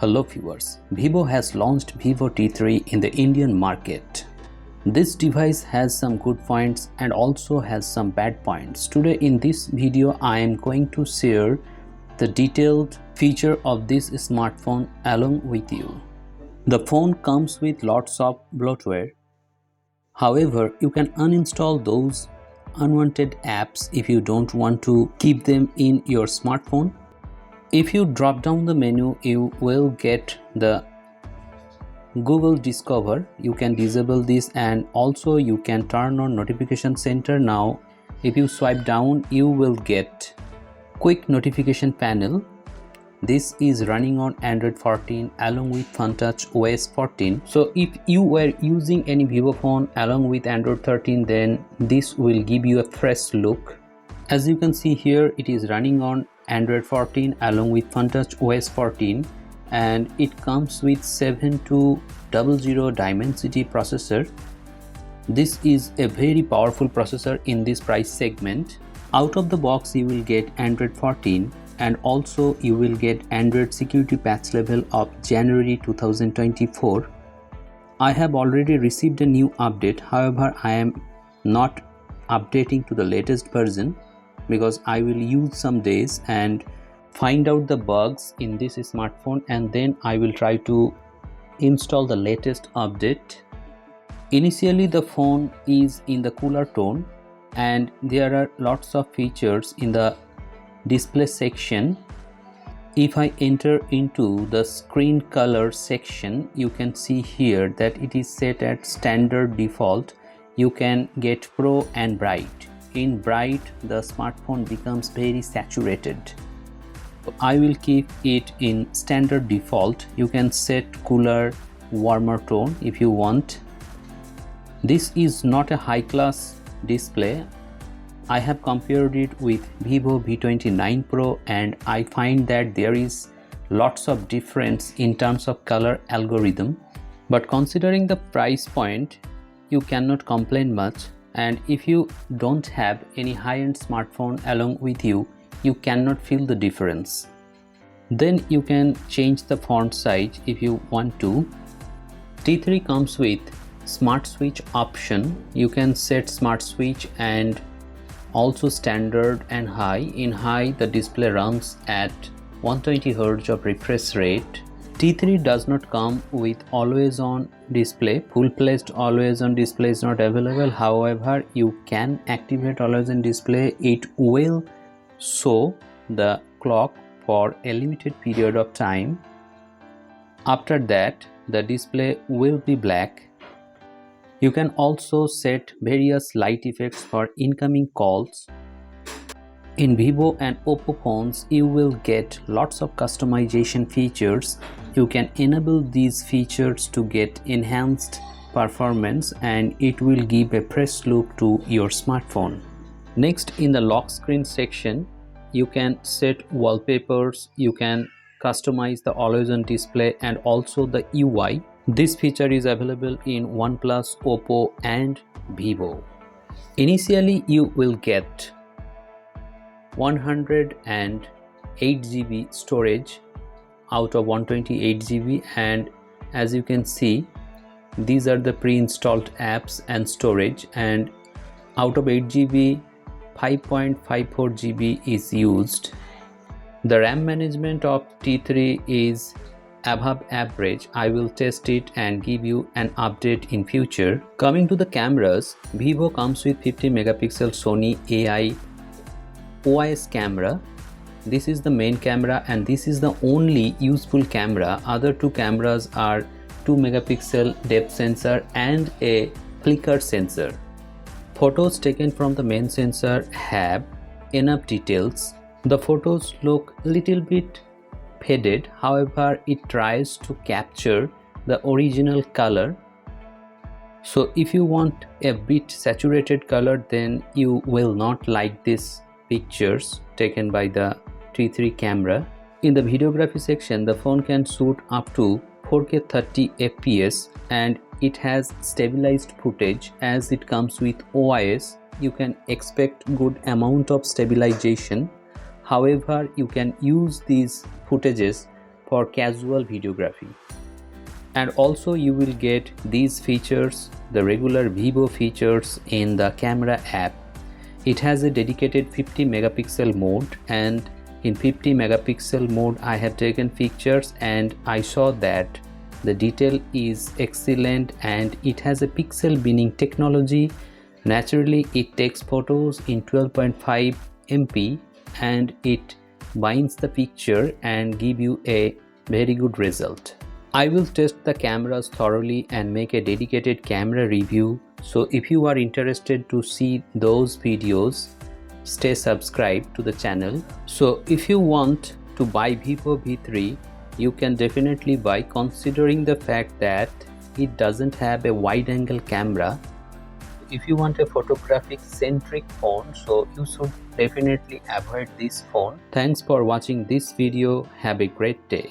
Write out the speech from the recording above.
Hello viewers, Vivo has launched Vivo T3 in the Indian market. This device has some good points and also has some bad points. Today in this video I am going to share the detailed feature of this smartphone along with you. The phone comes with lots of bloatware. However, you can uninstall those unwanted apps if you don't want to keep them in your smartphone. If you drop down the menu, you will get the Google Discover. You can disable this and also you can turn on notification center. Now if you swipe down, you will get quick notification panel. This is running on Android 14 along with FunTouch OS 14. So if you were using any Vivo phone along with Android 13, then this will give you a fresh look. As you can see here, it is running on Android 14 along with FunTouch OS 14 and it comes with 7200 Dimensity processor. This is a very powerful processor in this price segment. Out of the box you will get Android 14 and also you will get Android security patch level of January 2024. I have already received a new update, however I am not updating to the latest version because I will use some days and find out the bugs in this smartphone and then I will try to install the latest update. Initially the phone is in the cooler tone and there are lots of features in the display section. If I enter into the screen color section, you can see here that it is set at standard default. You can get Pro and Bright. In Bright, the smartphone becomes very saturated. I will keep it in standard default. You can set cooler, warmer tone if you want. This is not a high-class display. I have compared it with Vivo V29 Pro and I find that there is lots of difference in terms of color algorithm. But considering the price point, you cannot complain much. And if you don't have any high-end smartphone along with you, you cannot feel the difference. Then you can change the font size if you want to. T3 comes with Smart Switch option. You can set Smart Switch and also standard and high. In high, the display runs at 120 Hz of refresh rate. T3 does not come with always on display. Full-fledged always on display is not available. However, you can activate always on display. It will show the clock for a limited period of time. After that, the display will be black. You can also set various light effects for incoming calls. In Vivo and Oppo phones, you will get lots of customization features. You can enable these features to get enhanced performance and it will give a fresh look to your smartphone. Next, in the lock screen section, you can set wallpapers, you can customize the always on display and also the UI. This feature is available in OnePlus, Oppo and Vivo. Initially, you will get 108 GB storage out of 128 GB and as you can see, these are the pre-installed apps and storage, and out of 8 GB, 5.54 GB is used. The RAM management of T3 is above average. I will test it and give you an update in future. Coming to the cameras, Vivo comes with 50 megapixel Sony AI OIS camera. This is the main camera and this is the only useful camera. Other two cameras are 2 megapixel depth sensor and a flicker sensor. Photos taken from the main sensor have enough details. The photos look a little bit faded, however it tries to capture the original color. So if you want a bit saturated color, then you will not like these pictures taken by the T3 camera. In the videography section, the phone can shoot up to 4K 30 FPS and it has stabilized footage. As it comes with OIS, you can expect good amount of stabilization. However, you can use these footages for casual videography. And also you will get these features, the regular Vivo features in the camera app. It has a dedicated 50 megapixel mode, and in 50 megapixel mode I have taken pictures and I saw that the detail is excellent and it has a pixel binning technology. Naturally it takes photos in 12.5 MP and it binds the picture and give you a very good result. I will test the cameras thoroughly and make a dedicated camera review. So if you are interested to see those videos, stay subscribed to the channel. So if you want to buy Vivo V3, you can definitely buy, considering the fact that it doesn't have a wide angle camera. If you want a photographic centric phone, so you should definitely avoid this phone. Thanks for watching this video. Have a great day.